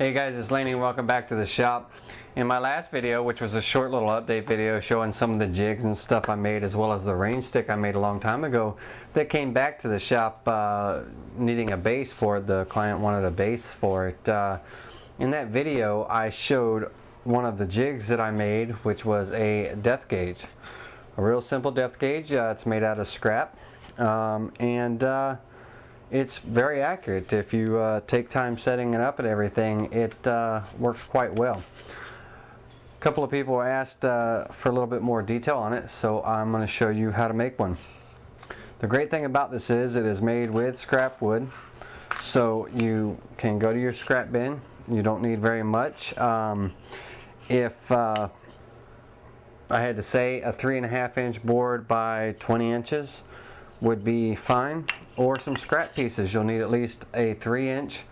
Hey guys, it's Laney. Welcome back to the shop. In my last video, which was a short little update video showing some of the jigs and stuff I made, as well as the range stick I made a long time ago that came back to the shop needing a base for it. The client wanted a base for it. In that video I showed one of the jigs that I made, which was a depth gauge. A real simple depth gauge. It's made out of scrap it's very accurate. If you take time setting it up and everything, it works quite well. A couple of people asked for a little bit more detail on it, so I'm going to show you how to make one. The great thing about this is it is made with scrap wood, so you can go to your scrap bin. You don't need very much. If I had to say, a 3.5 inch board by 20 inches would be fine, or some scrap pieces. You'll need at least a 3 inch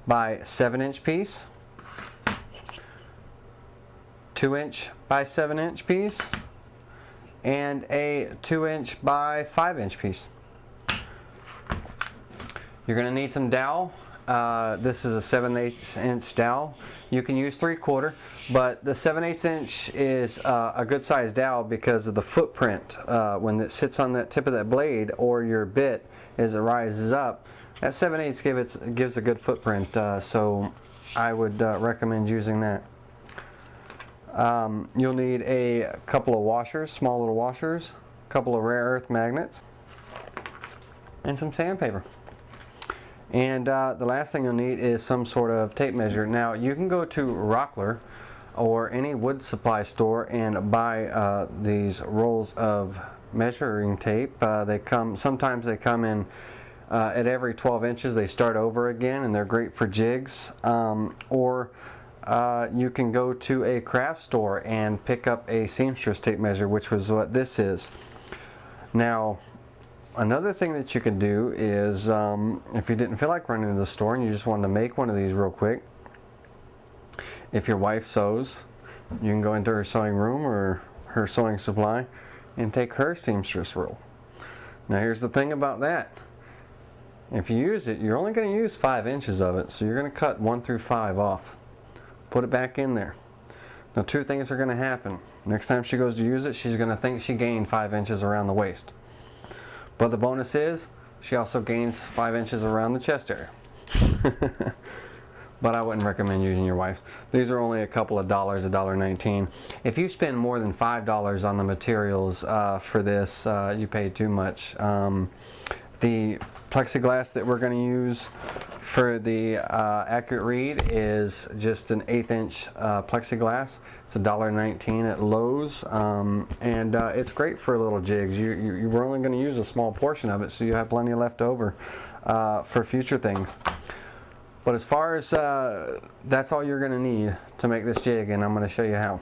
by 7 inch piece, 2 inch by 7 inch piece, and a 2 inch by 5 inch piece. You're going to need some dowel. This is a 7/8 inch dowel. You can use 3/4, but the 7/8 inch is a good size dowel because of the footprint when it sits on that tip of that blade or your bit as it rises up. That 7/8 gives a good footprint, so I would recommend using that. You'll need a couple of washers, small little washers, a couple of rare earth magnets, and some sandpaper. And the last thing you'll need is some sort of tape measure. Now you can go to Rockler or any wood supply store and buy these rolls of measuring tape. Sometimes they come in at every 12 inches. They start over again, and they're great for jigs. Or you can go to a craft store and pick up a seamstress tape measure, which was what this is. Now, another thing that you can do is, if you didn't feel like running to the store and you just wanted to make one of these real quick, if your wife sews, you can go into her sewing room or her sewing supply and take her seamstress roll. Now here's the thing about that. If you use it, you're only going to use 5 inches of it, so you're going to cut 1 through 5 off. Put it back in there. Now two things are going to happen. Next time she goes to use it, she's going to think she gained 5 inches around the waist. But the bonus is, she also gains 5 inches around the chest area. But I wouldn't recommend using your wife's. These are only a couple of dollars, $1.19. If you spend more than $5 on the materials for this, you pay too much. The plexiglass that we're going to use for the accurate read is just an 1/8 inch plexiglass. It's $1.19 at Lowe's, and it's great for little jigs. You're only going to use a small portion of it, so you have plenty left over for future things. But as far as that's all you're going to need to make this jig, and I'm going to show you how.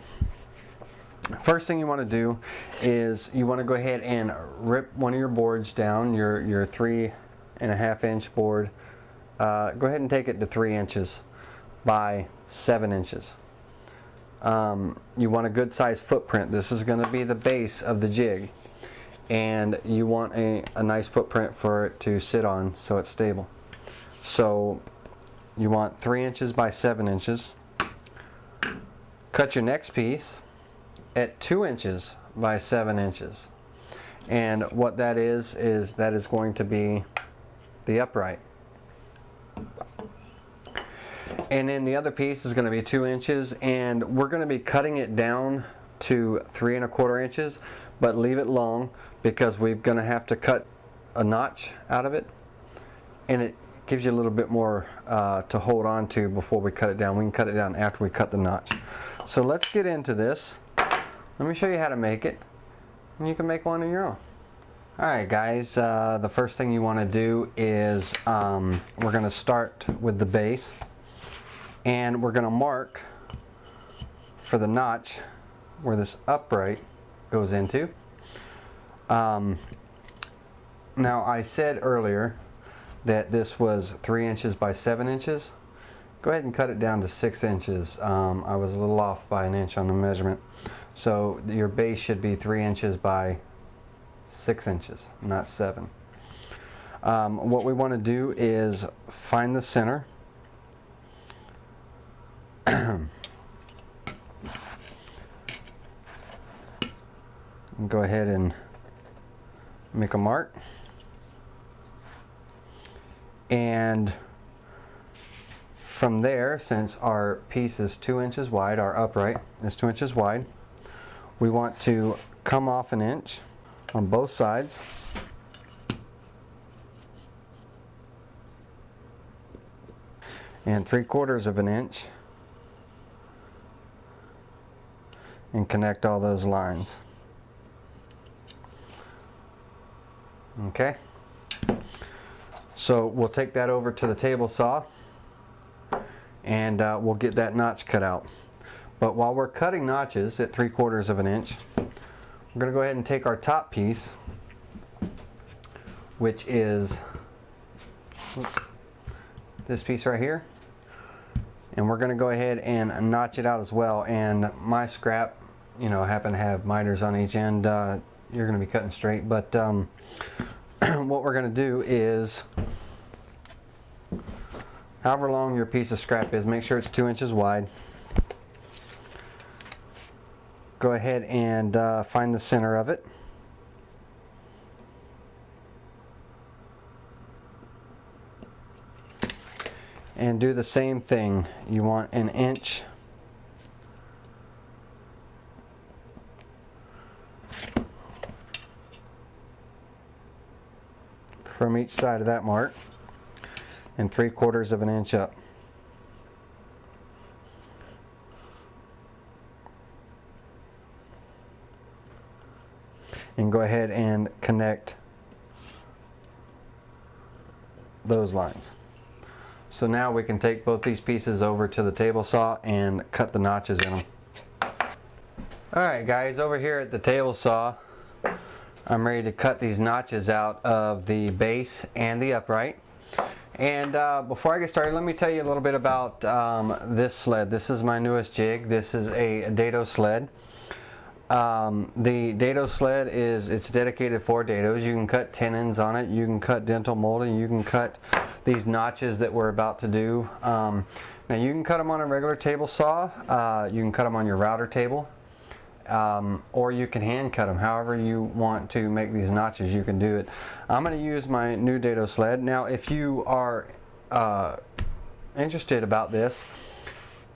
First thing you want to do is you want to go ahead and rip one of your boards down, your 3.5 inch board. Go ahead and take it to 3 inches by 7 inches. You want a good size footprint. This is going to be the base of the jig, and you want a nice footprint for it to sit on so it's stable. So you want 3 inches by 7 inches. Cut your next piece at 2 inches by 7 inches. And what that is that is going to be the upright. And then the other piece is going to be 2 inches, and we're going to be cutting it down to 3.25 inches, but leave it long because we're going to have to cut a notch out of it, and it gives you a little bit more to hold on to before we cut it down. We can cut it down after we cut the notch. So let's get into this. Let me show you how to make it, and you can make one of your own. Alright guys, the first thing you want to do is we're going to start with the base, and we're going to mark for the notch where this upright goes into. Now I said earlier that this was 3 inches by 7 inches. Go ahead and cut it down to 6 inches. I was a little off by an inch on the measurement. So your base should be 3 inches by 6 inches, not 7. What we want to do is find the center go ahead and make a mark. And from there, since our piece is 2 inches wide, our upright is 2 inches wide, we want to come off an inch on both sides. And 3/4 of an inch, and connect all those lines. Okay, so we'll take that over to the table saw and we'll get that notch cut out. But while we're cutting notches at 3/4 of an inch, we're going to go ahead and take our top piece, which is this piece right here, and we're going to go ahead and notch it out as well. And my scrap, you know, happen to have miters on each end. You're going to be cutting straight, but what we're going to do is, however long your piece of scrap is, make sure it's 2 inches wide. Go ahead and find the center of it. And do the same thing. You want an inch from each side of that mark, and 3/4 of an inch up. And go ahead and connect those lines. So now we can take both these pieces over to the table saw and cut the notches in them. Alright guys, over here at the table saw, I'm ready to cut these notches out of the base and the upright. And before I get started, let me tell you a little bit about this sled. This is my newest jig. This is a dado sled. The dado sled it's dedicated for dados. You can cut tenons on it, you can cut dental molding, you can cut these notches that we're about to do. Now you can cut them on a regular table saw, you can cut them on your router table, or you can hand cut them. However you want to make these notches, you can do it. I'm going to use my new dado sled. Now if you are interested about this,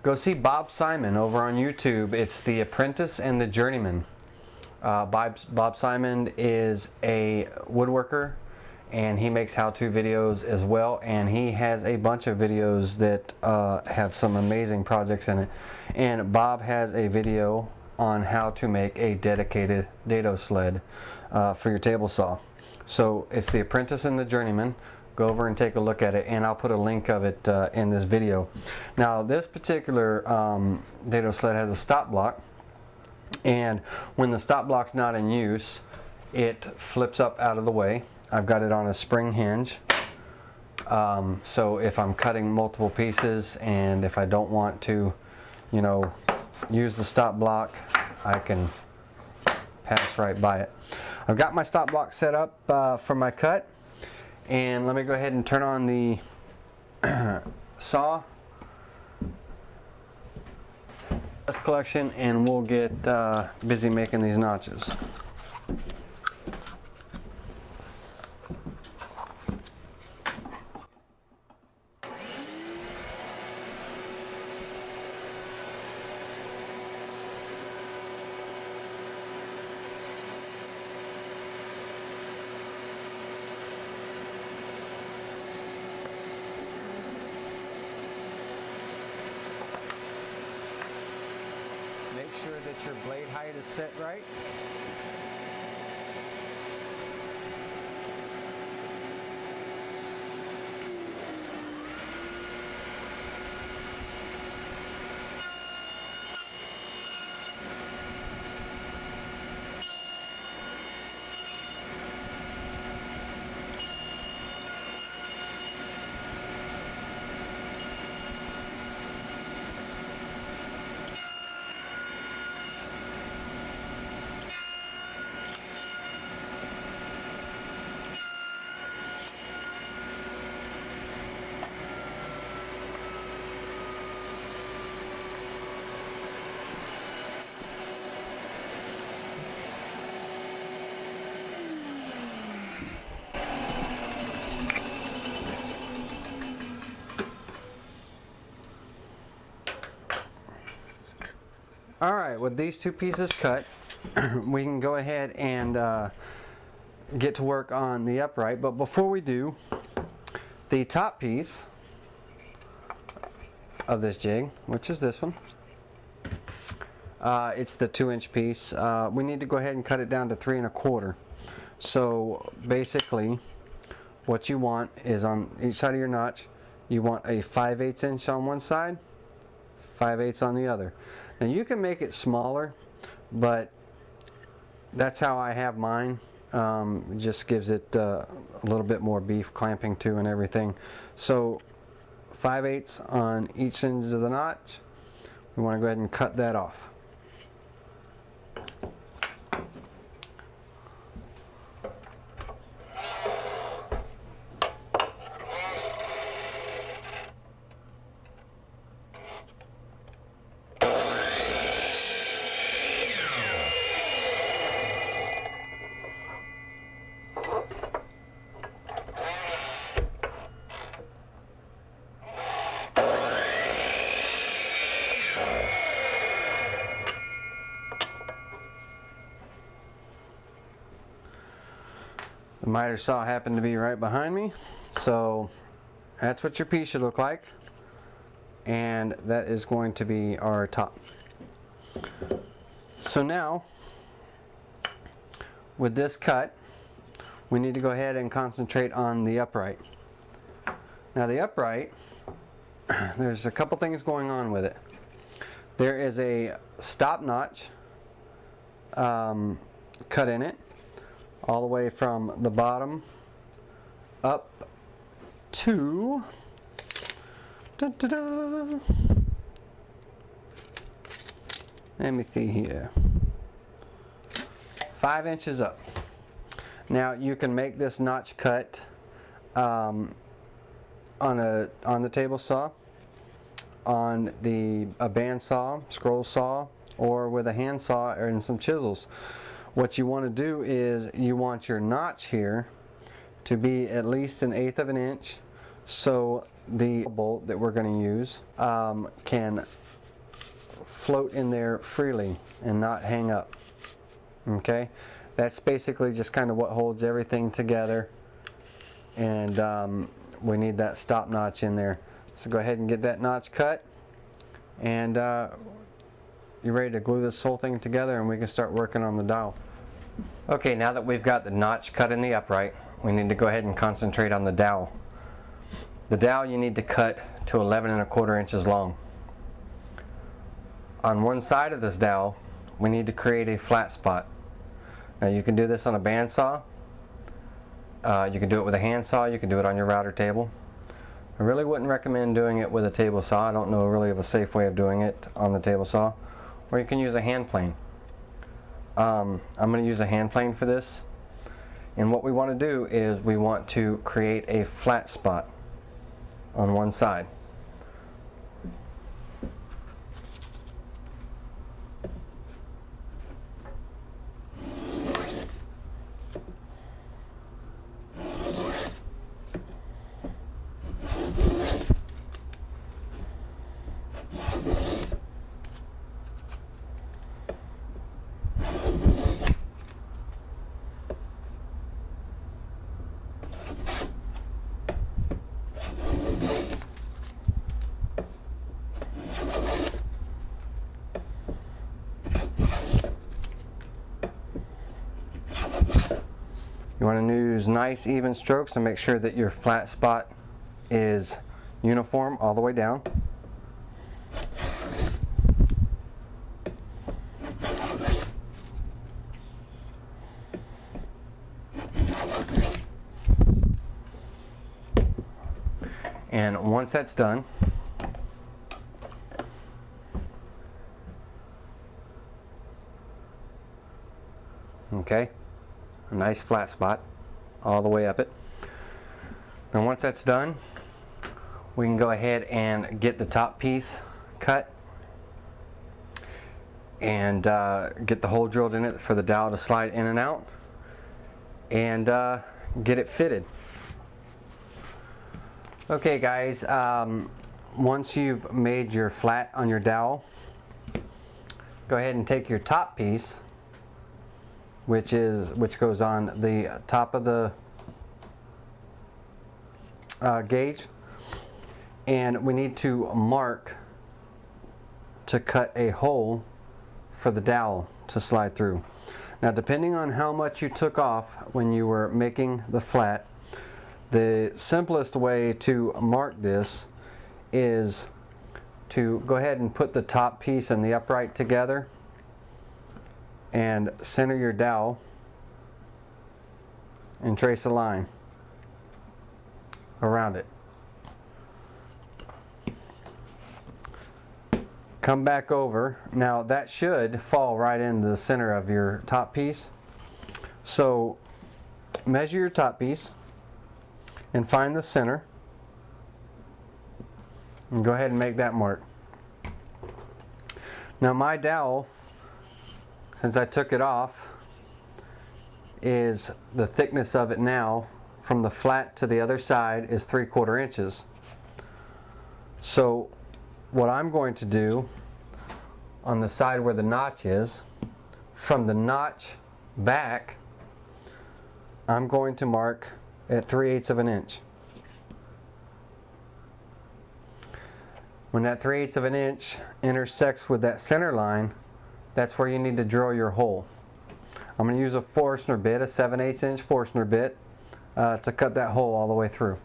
go see Bob Simon over on YouTube. It's The Apprentice and the Journeyman. Bob Simon is a woodworker, and he makes how-to videos as well, and he has a bunch of videos that have some amazing projects in it. And Bob has a video on how to make a dedicated dado sled for your table saw. So it's The Apprentice and the Journeyman. Go over and take a look at it, and I'll put a link of it in this video. Now this particular dado sled has a stop block, and when the stop block's not in use, it flips up out of the way. I've got it on a spring hinge, so if I'm cutting multiple pieces and if I don't want to, you know, use the stop block, I can pass right by it. I've got my stop block set up for my cut, and let me go ahead and turn on the saw collection, and we'll get busy making these notches. Make sure that your blade height is set right. Alright, with these two pieces cut, we can go ahead and get to work on the upright. But before we do, the top piece of this jig, which is this one, it's the 2-inch piece. We need to go ahead and cut it down to 3 1/4. So basically what you want is on each side of your notch, you want a 5/8 inch on one side, 5/8 on the other. Now you can make it smaller, but that's how I have mine. It just gives it a little bit more beef clamping to and everything. So 5/8 on each end of the notch. We want to go ahead and cut that off. The miter saw happened to be right behind me, so that's what your piece should look like, and that is going to be our top. So now, with this cut, we need to go ahead and concentrate on the upright. Now the upright, there's a couple things going on with it. There is a stop notch cut in it, all the way from the bottom up to let me see here, 5 inches up. Now you can make this notch cut on the table saw, on a band saw, scroll saw, or with a hand saw and some chisels. What you want to do is you want your notch here to be at least 1/8 of an inch, so the bolt that we're going to use can float in there freely and not hang up. Okay, that's basically just kind of what holds everything together, and we need that stop notch in there. So go ahead and get that notch cut, and you're ready to glue this whole thing together, and we can start working on the dowel. Okay, now that we've got the notch cut in the upright, we need to go ahead and concentrate on the dowel. The dowel you need to cut to 11 1/4 inches long. On one side of this dowel, we need to create a flat spot. Now you can do this on a bandsaw, you can do it with a handsaw, you can do it on your router table. I really wouldn't recommend doing it with a table saw. I don't know really of a safe way of doing it on the table saw. Or you can use a hand plane. I'm going to use a hand plane for this. And what we want to do is we want to create a flat spot on one side. You want to use nice even strokes to make sure that your flat spot is uniform all the way down. And once that's done, okay, a nice flat spot all the way up it. And once that's done, we can go ahead and get the top piece cut and get the hole drilled in it for the dowel to slide in and out, and get it fitted. Okay guys, once you've made your flat on your dowel, go ahead and take your top piece, which goes on the top of the gauge, and we need to mark to cut a hole for the dowel to slide through. Now, depending on how much you took off when you were making the flat, the simplest way to mark this is to go ahead and put the top piece and the upright together and center your dowel and trace a line around it. Come back over. Now that should fall right into the center of your top piece. So measure your top piece and find the center and go ahead and make that mark. Now my dowel, since I took it off, is the thickness of it now from the flat to the other side is 3/4 inches. So what I'm going to do on the side where the notch is, from the notch back, I'm going to mark at 3/8 of an inch. When that 3/8 of an inch intersects with that center line, that's where you need to drill your hole. I'm going to use a Forstner bit, a 7/8 inch Forstner bit, to cut that hole all the way through.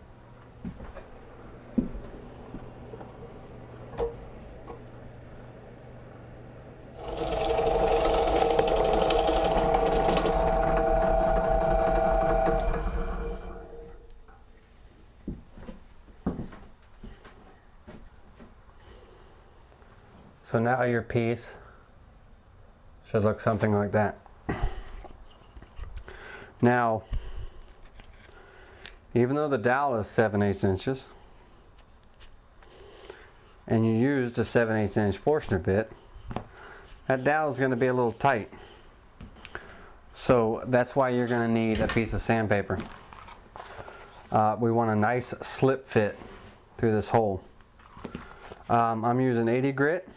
So now your piece should look something like that. Now, even though the dowel is 7/8 inches and you used a 7/8 inch Forstner bit, that dowel is going to be a little tight. So that's why you're going to need a piece of sandpaper. We want a nice slip fit through this hole. I'm using 80 grit,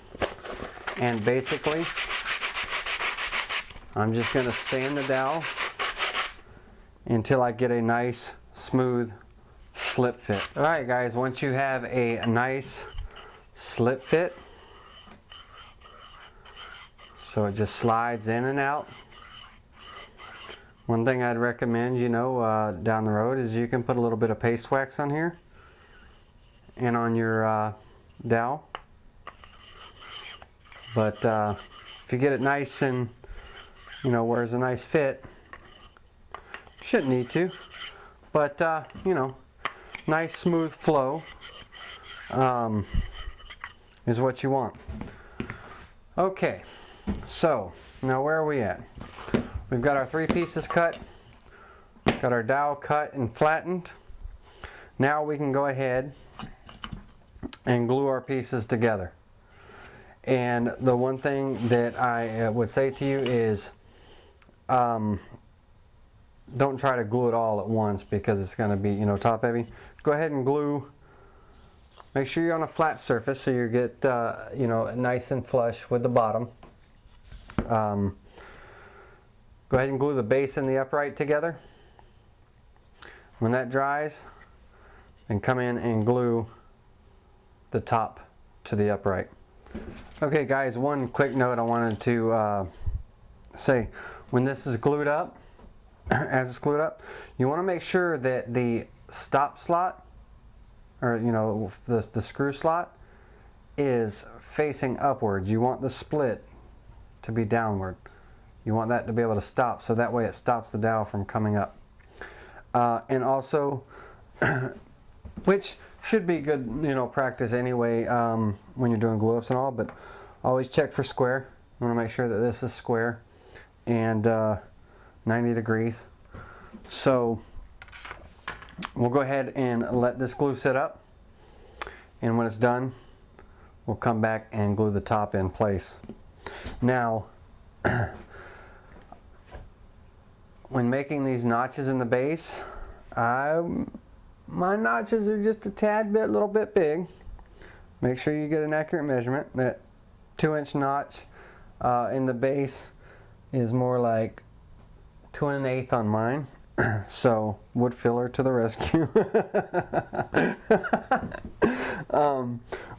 and basically I'm just going to sand the dowel until I get a nice smooth slip fit. Alright guys, once you have a nice slip fit, so it just slides in and out, one thing I'd recommend, down the road, is you can put a little bit of paste wax on here and on your dowel. But if you get it nice and where there's a nice fit, you shouldn't need to, but nice smooth flow is what you want. Okay, so now where are we at? We've got our 3 pieces cut, got our dowel cut and flattened. Now we can go ahead and glue our pieces together. And the one thing that I would say to you is don't try to glue it all at once, because it's going to be top heavy. Go ahead and glue. Make sure you're on a flat surface so you get nice and flush with the bottom. Go ahead and glue the base and the upright together. When that dries, then come in and glue the top to the upright. Okay guys, one quick note I wanted to say. When this is glued up, as it's glued up, you want to make sure that the stop slot, or the screw slot, is facing upwards. You want the split to be downward. You want that to be able to stop, so that way it stops the dowel from coming up. And also, which should be good practice anyway when you're doing glue ups and all, but always check for square. You want to make sure that this is square and 90 degrees. So we'll go ahead and let this glue sit up, and when it's done we'll come back and glue the top in place. Now when making these notches in the base, my notches are just a little bit big. Make sure you get an accurate measurement. That 2-inch notch and the base is more like 2 1/8 on mine. So wood filler to the rescue.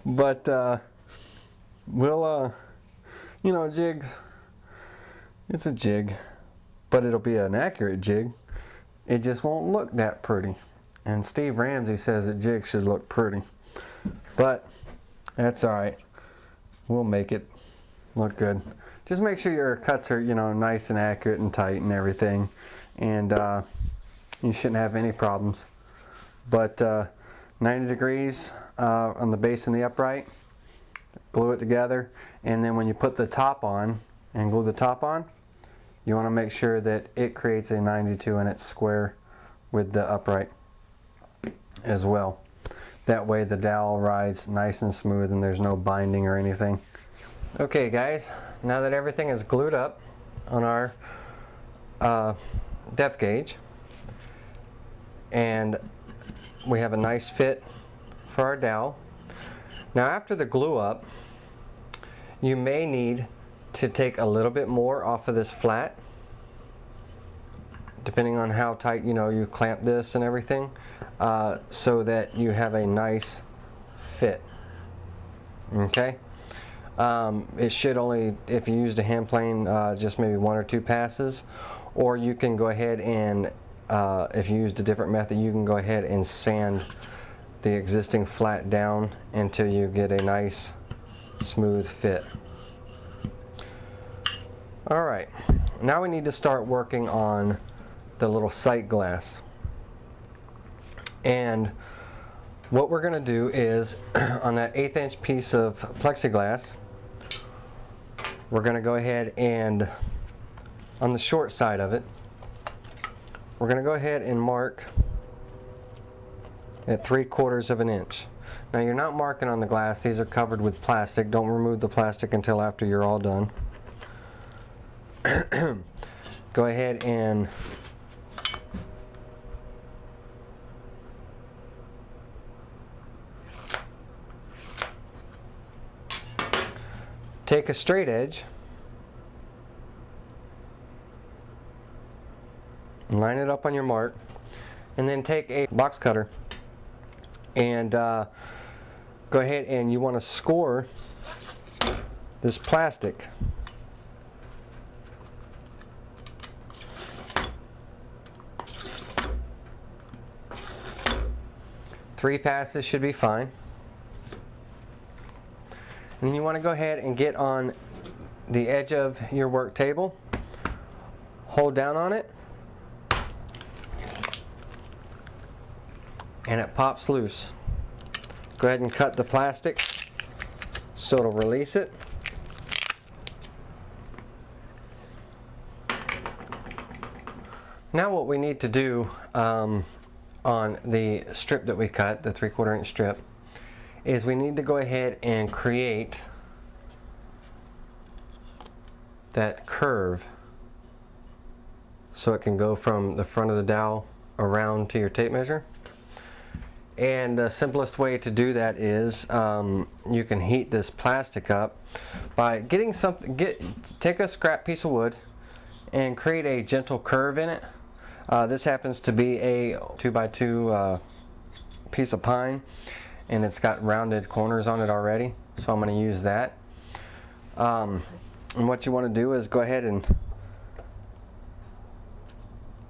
But we'll you know, jigs, it's a jig, but it'll be an accurate jig. It just won't look that pretty. And Steve Ramsey says that jigs should look pretty, but that's all right. We'll make it look good. Just make sure your cuts are, you know, nice and accurate and tight and everything, and you shouldn't have any problems. But 90 degrees on the base and the upright, glue it together, and then when you put the top on and glue the top on, you want to make sure that it creates a 92 and it's square with the upright as well. That way the dowel rides nice and smooth and there's no binding or anything. Okay guys, now that everything is glued up on our depth gauge and we have a nice fit for our dowel. Now after the glue up, you may need to take a little bit more off of this flat, depending on how tight, you know, you clamp this and everything, so that you have a nice fit. Okay, it should only, if you used a hand plane, just maybe 1 or 2 passes, or you can go ahead and if you used a different method, you can go ahead and sand the existing flat down until you get a nice smooth fit. Alright, now we need to start working on the little sight glass. And what we're going to do is on that 1/8 inch piece of plexiglass, we're going to go ahead and on the short side of it, we're going to go ahead and mark at 3/4 of an inch. Now you're not marking on the glass, these are covered with plastic. Don't remove the plastic until after you're all done. Go ahead and take a straight edge and line it up on your mark, and then take a box cutter and go ahead and you want to score this plastic. Three passes should be fine. And then you want to go ahead and get on the edge of your work table, hold down on it, and it pops loose. Go ahead and cut the plastic so it'll release it. Now what we need to do on the strip that we cut, the 3/4 inch strip, is we need to go ahead and create that curve so it can go from the front of the dowel around to your tape measure. And the simplest way to do that is you can heat this plastic up by getting something, take a scrap piece of wood and create a gentle curve in it. This happens to be a 2x2 piece of pine, and it's got rounded corners on it already, so I'm going to use that. And what you want to do is go ahead and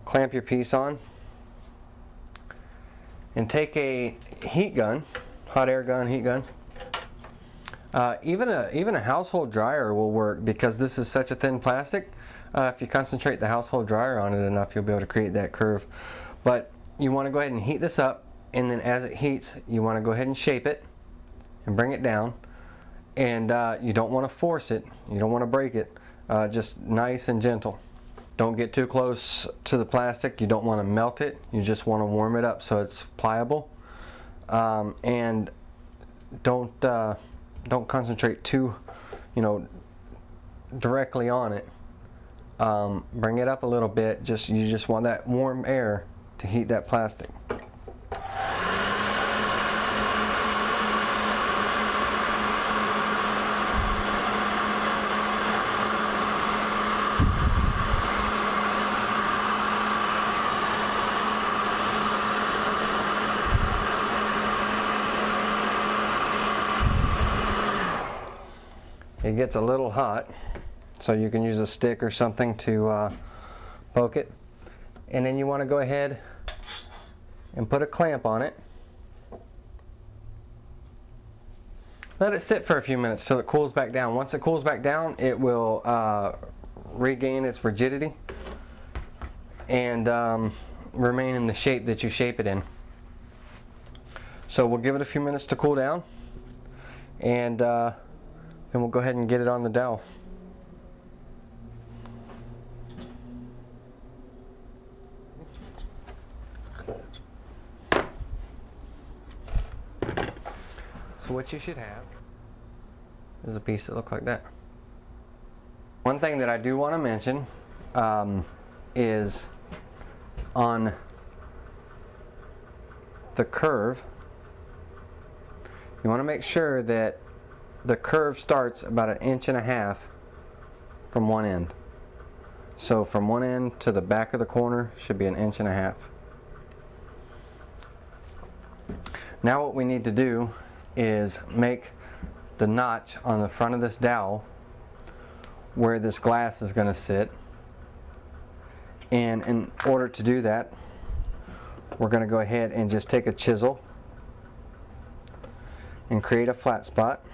clamp your piece on and take a heat gun, hot air gun, heat gun. Even a household dryer will work because this is such a thin plastic. If you concentrate the household dryer on it enough, you'll be able to create that curve. But you want to go ahead and heat this up, and then as it heats, you want to go ahead and shape it and bring it down. And you don't want to force it, you don't want to break it, just nice and gentle. Don't get too close to the plastic, you don't want to melt it, you just want to warm it up so it's pliable. And don't concentrate too, directly on it. Bring it up a little bit, you just want that warm air to heat that plastic. it gets a little hot, so you can use a stick or something to poke it. And then you want to go ahead and put a clamp on it. Let it sit for a few minutes till it cools back down. Once it cools back down, it will regain its rigidity and remain in the shape that you shape it in. So we'll give it a few minutes to cool down, and then we'll go ahead and get it on the dowel. So what you should have is a piece that looks like that. One thing that I do want to mention is on the curve, you want to make sure that the curve starts about 1.5 inches from one end. So from one end to the back of the corner should be 1.5 inches. Now what we need to do is make the notch on the front of this dowel where this glass is going to sit. And in order to do that, we're going to go ahead and just take a chisel and create a flat spot.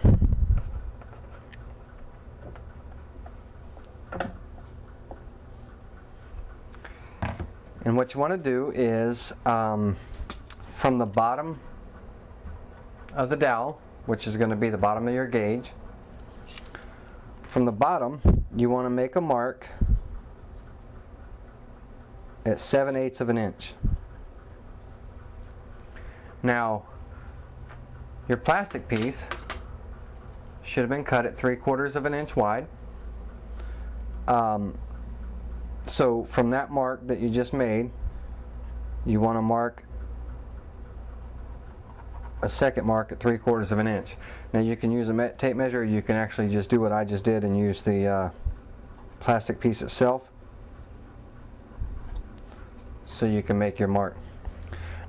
And what you want to do is from the bottom of the dowel, which is going to be the bottom of your gauge, from the bottom you want to make a mark at 7/8 of an inch. Now your plastic piece should have been cut at 3/4 of an inch wide. So from that mark that you just made, you want to mark a second mark at 3/4 of an inch. Now you can use a tape measure, or you can actually just do what I just did and use the plastic piece itself, so you can make your mark.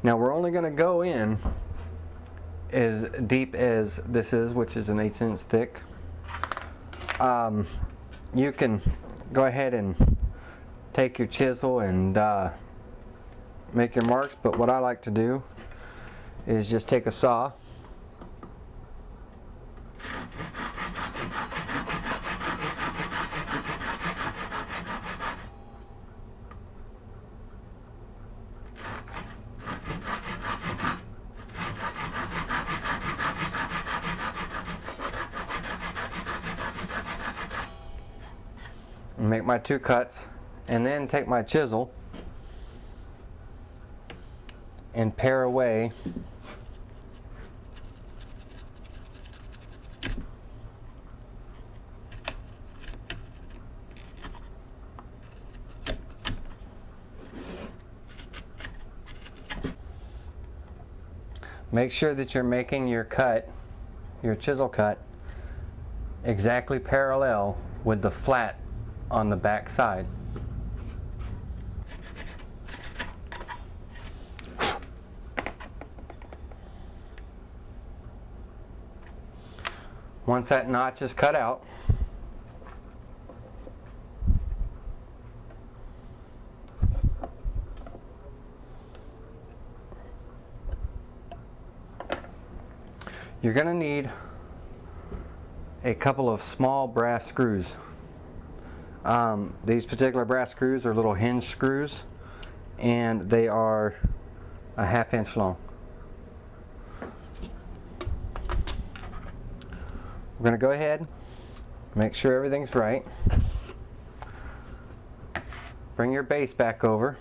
Now we're only going to go in as deep as this is, which is 1/8 inch thick. You can go ahead and take your chisel and make your marks, but what I like to do is just take a saw and make my 2 cuts, and then take my chisel and pare away make sure that you're making your cut, your chisel cut, exactly parallel with the flat on the back side. Once that notch is cut out, you're going to need a couple of small brass screws. These particular brass screws are little hinge screws, and they are 1/2 inch long. We're going to go ahead, make sure everything's right. Bring your base back over.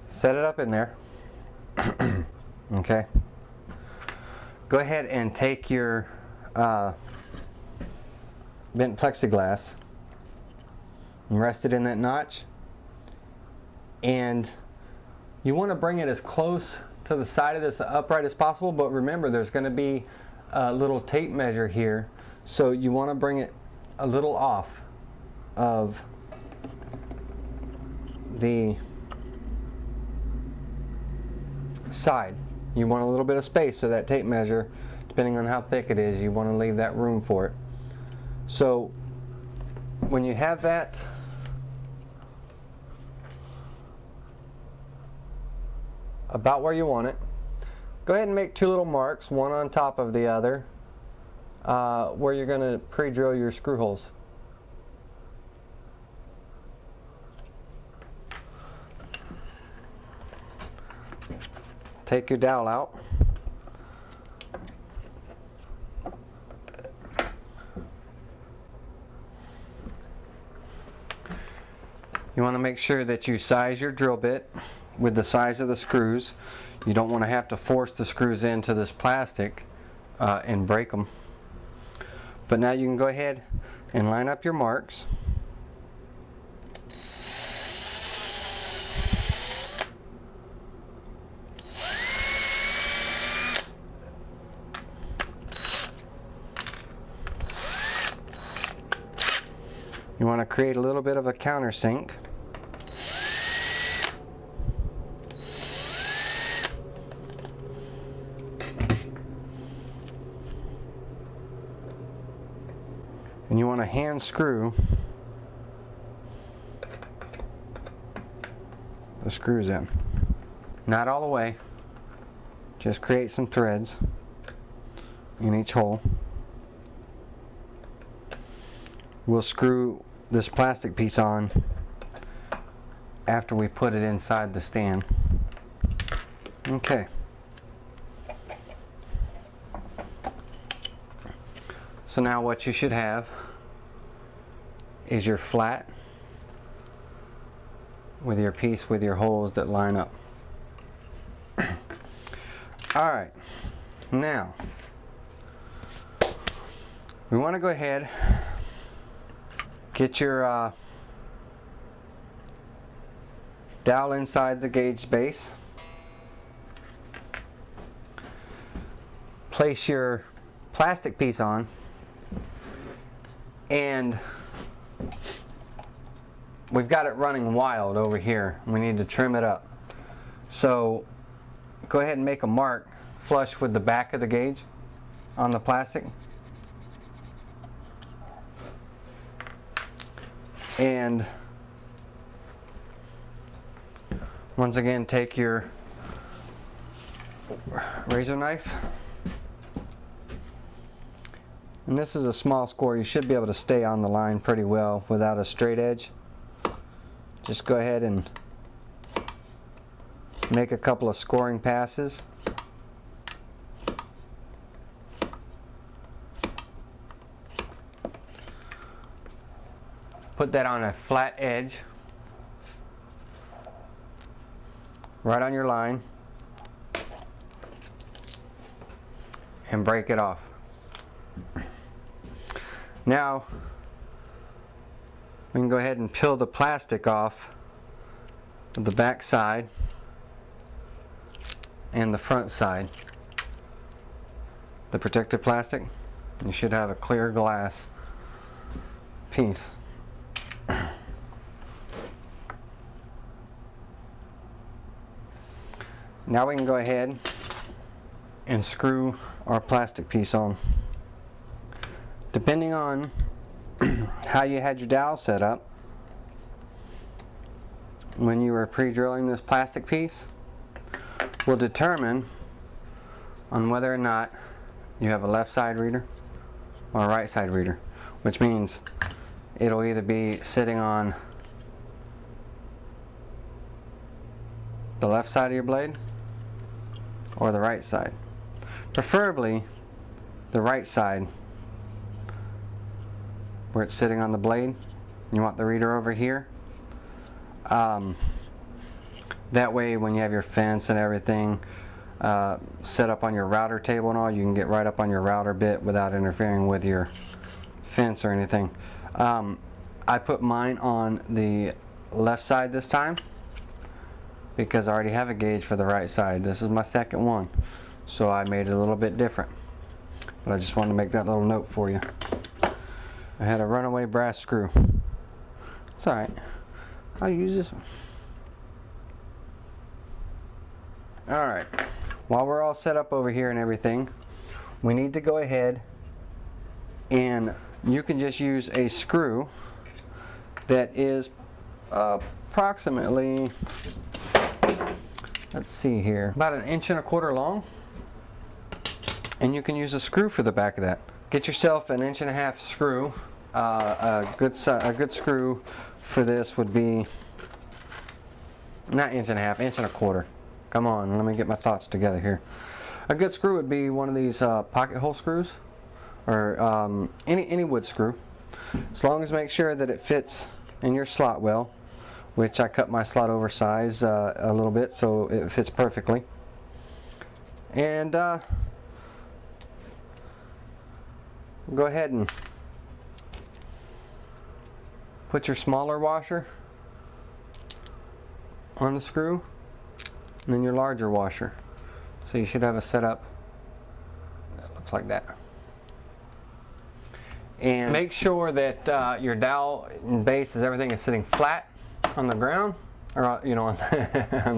Set it up in there. Okay. Go ahead and take your bent plexiglass and rest it in that notch. And you want to bring it as close to the side of this upright as possible, but remember there's going to be a little tape measure here, so you want to bring it a little off of the side. you want a little bit of space, so that tape measure, depending on how thick it is, you want to leave that room for it. So when you have that about where you want it, go ahead and make two little marks, one on top of the other, where you're going to pre-drill your screw holes. Take your dowel out. You want to make sure that you size your drill bit with the size of the screws. You don't want to have to force the screws into this plastic and break them. But now you can go ahead and line up your marks. You want to create a little bit of a countersink. And you want to hand screw the screws in. Not all the way, just create some threads in each hole. We'll screw this plastic piece on after we put it inside the stand. Okay. So now what you should have is your flat with your piece with your holes that line up. Alright, now we want to go ahead, get your dowel inside the gauge base, place your plastic piece on, and we've got it running wild over here. We need to trim it up. So go ahead and make a mark flush with the back of the gauge on the plastic. And once again, take your razor knife. And this is a small score. You should be able to stay on the line pretty well without a straight edge. Just go ahead and make a couple of scoring passes. Put that on a flat edge, right on your line, and break it off. Now we can go ahead and peel the plastic off of the back side and the front side. The protective plastic, you should have a clear glass piece. Now we can go ahead and screw our plastic piece on. Depending on how you had your dowel set up when you were pre-drilling this plastic piece will determine on whether or not you have a left side reader or a right side reader, which means it'll either be sitting on the left side of your blade or the right side. Preferably the right side, where it's sitting on the blade. You want the reader over here. That way when you have your fence and everything set up on your router table and all, you can get right up on your router bit without interfering with your fence or anything. I put mine on the left side this time because I already have a gauge for the right side. This is my second one, so I made it a little bit different. But I just wanted to make that little note for you. I had a runaway brass screw. It's alright. I'll use this one. Alright. while we're all set up over here and everything, we need to go ahead and you can just use a screw that is approximately, let's see here, about 1.25 inches long, and you can use a screw for the back of that. Get yourself 1.5 inch screw. A good screw for this would be not 1.5 inches, 1.25 inches. Come on, let me get my thoughts together here. A good screw would be one of these pocket hole screws, or any wood screw, as long as make sure that it fits in your slot well, which I cut my slot oversized a little bit so it fits perfectly. And go ahead and put your smaller washer on the screw, and then your larger washer. So you should have a setup that looks like that. And make sure that your dowel and base everything is sitting flat on the ground, or on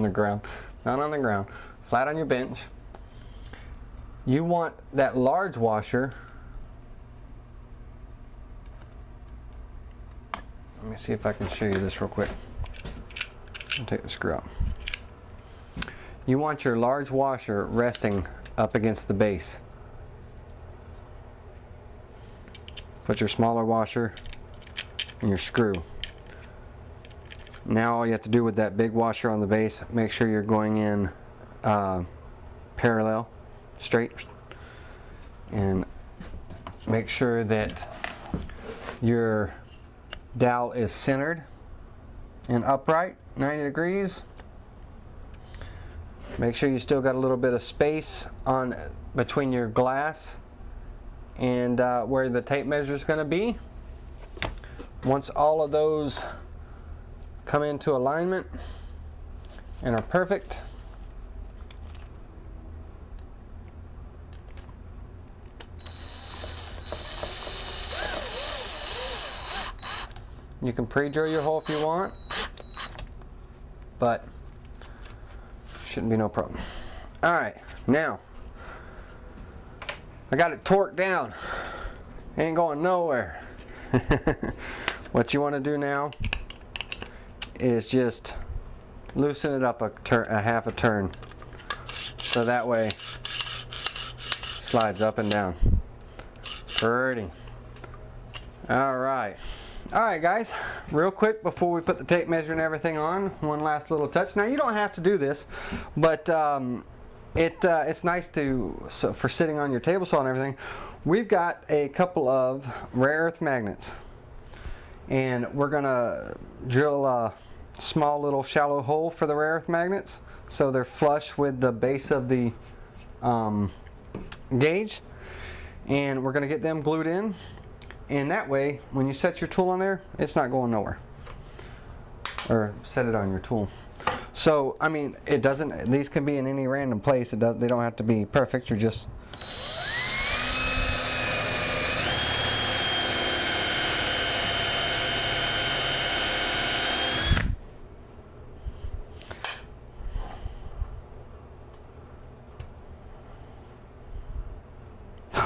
the ground, not on the ground, flat on your bench. You want that large washer. Let me see if I can show you this real quick. I'll take the screw out. You want your large washer resting up against the base. Put your smaller washer and your screw. Now all you have to do with that big washer on the base, make sure you're going in parallel, straight, and make sure that your dowel is centered and upright, 90 degrees. Make sure you still got a little bit of space on between your glass and where the tape measure is going to be. Once all of those come into alignment and are perfect, you can pre-drill your hole if you want, but shouldn't be no problem. All right, now I got it torqued down. Ain't going nowhere. What you want to do now is just loosen it up a half a turn, so that way slides up and down. Pretty. All right guys, real quick before we put the tape measure and everything on, one last little touch. Now you don't have to do this, but it's nice for sitting on your table saw and everything. We've got a couple of rare earth magnets, and we're gonna drill a small little shallow hole for the rare earth magnets so they're flush with the base of the gauge, and we're gonna get them glued in. And that way, when you set your tool on there, it's not going nowhere. Or set it on your tool. So, I mean, it doesn't, these can be in any random place. They don't have to be perfect. You're just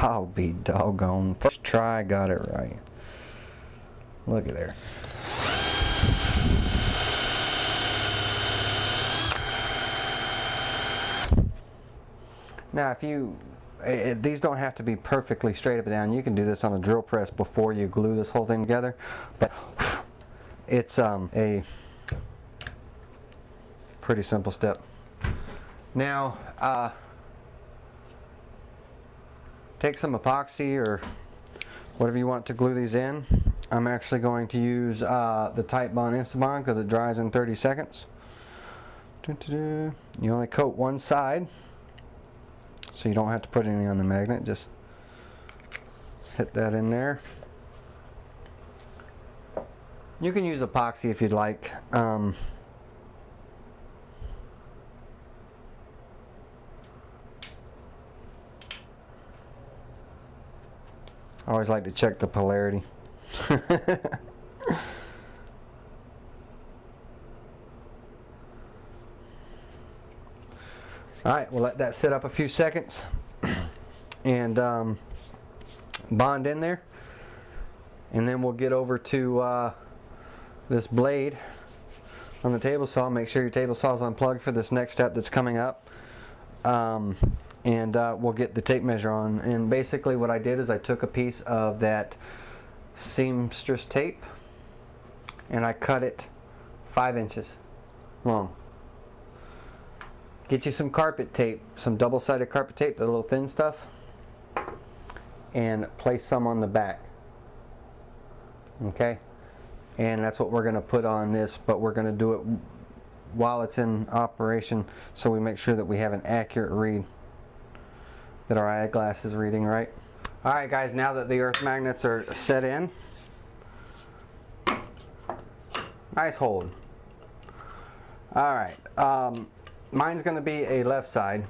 I'll be doggone. First try, got it right. Look at there. Now, these don't have to be perfectly straight up and down. You can do this on a drill press before you glue this whole thing together. But it's a pretty simple step. Now, take some epoxy or whatever you want to glue these in. I'm actually going to use the Type Bond Instabond because it dries in 30 seconds. You only coat one side, so you don't have to put any on the magnet. Just hit that in there. You can use epoxy if you'd like. I always like to check the polarity. All right, we'll let that sit up a few seconds and bond in there, and then we'll get over to this blade on the table saw. Make sure your table saw is unplugged for this next step that's coming up, and we'll get the tape measure on. And basically what I did is I took a piece of that seamstress tape and I cut it 5 inches long. Get you some carpet tape, some double-sided carpet tape, the little thin stuff, and place some on the back. Okay, and that's what we're going to put on this, but we're going to do it while it's in operation, so we make sure that we have an accurate read, that our eyeglass is reading right. Alright guys, now that the earth magnets are set in, nice hold. Alright, mine's going to be a left side.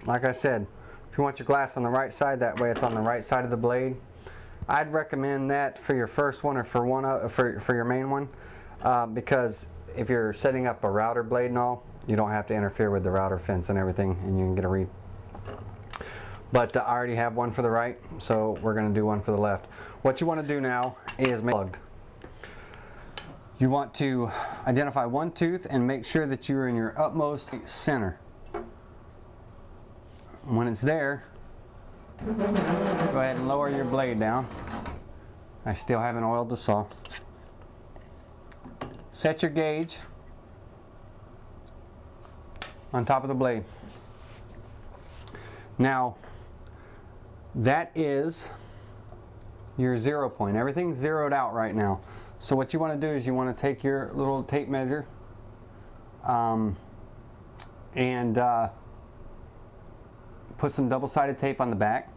Like I said, if you want your glass on the right side, that way it's on the right side of the blade. I'd recommend that for your first one, or for for your main one, because if you're setting up a router blade and all, you don't have to interfere with the router fence and everything, and you can get a read. But I already have one for the right, so we're going to do one for the left. What you want to do now is make it plugged. You want to identify one tooth and make sure that you're in your utmost center. When it's there, go ahead and lower your blade down. I still haven't oiled the saw. Set your gauge on top of the blade. Now, that is your 0 point. Everything's zeroed out right now. So what you want to do is you want to take your little tape measure and put some double-sided tape on the back.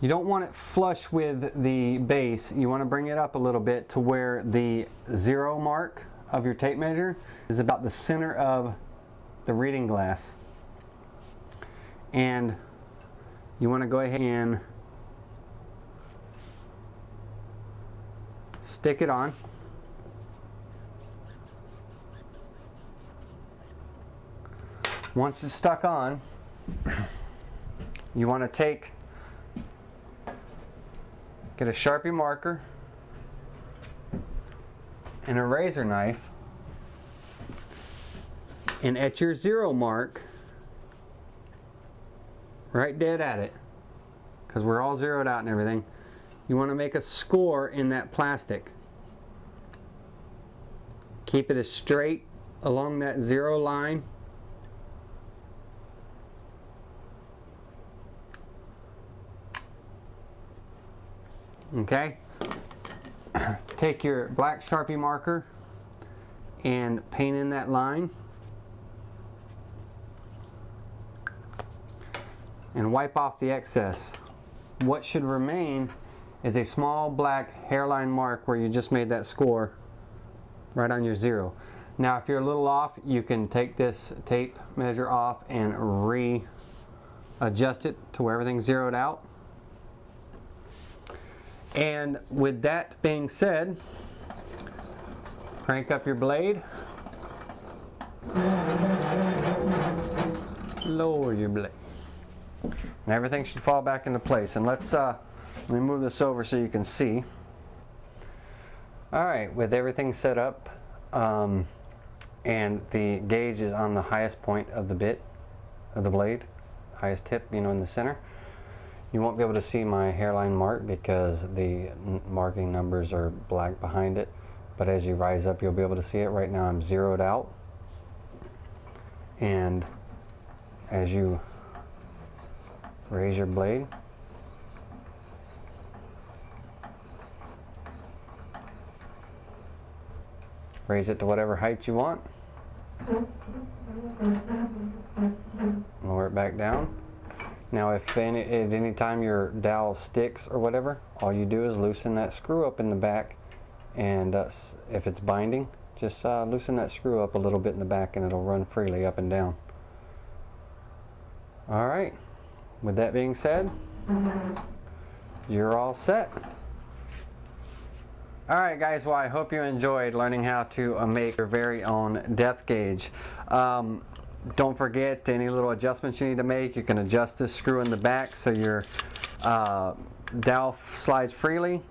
You don't want it flush with the base. You want to bring it up a little bit to where the 0 mark of your tape measure is about the center of the reading glass. And you want to go ahead and stick it on. Once it's stuck on, you want to get a Sharpie marker and a razor knife and at your 0 mark, right dead at it, because we're all zeroed out and everything, you want to make a score in that plastic. Keep it as straight along that 0 line. Okay, take your black Sharpie marker and paint in that line and wipe off the excess. What should remain is a small black hairline mark where you just made that score right on your 0. Now if you're a little off, you can take this tape measure off and readjust it to where everything's zeroed out. And with that being said, crank up your blade, lower your blade, and everything should fall back into place. And let me move this over so you can see. Alright, with everything set up and the gauge is on the highest point of the bit of the blade, highest tip, you know, in the center. You won't be able to see my hairline mark because the marking numbers are black behind it, but as you rise up you'll be able to see it. Right now I'm zeroed out, and as you raise your blade, raise it to whatever height you want, lower it back down. Now if at any time your dowel sticks or whatever, all you do is loosen that screw up in the back, and if it's binding, just loosen that screw up a little bit in the back and it'll run freely up and down. Alright, with that being said, you're all set. Alright guys, well I hope you enjoyed learning how to make your very own depth gauge. Don't forget any little adjustments you need to make. You can adjust this screw in the back so your dowel slides freely.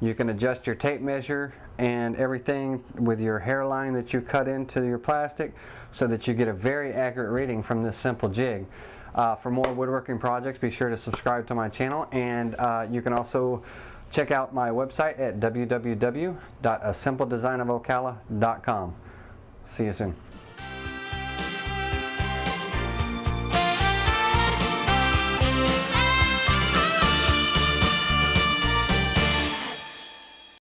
You can adjust your tape measure and everything with your hairline that you cut into your plastic so that you get a very accurate reading from this simple jig. For more woodworking projects, be sure to subscribe to my channel, and you can also check out my website at www.asimpledesignofocala.com. See you soon.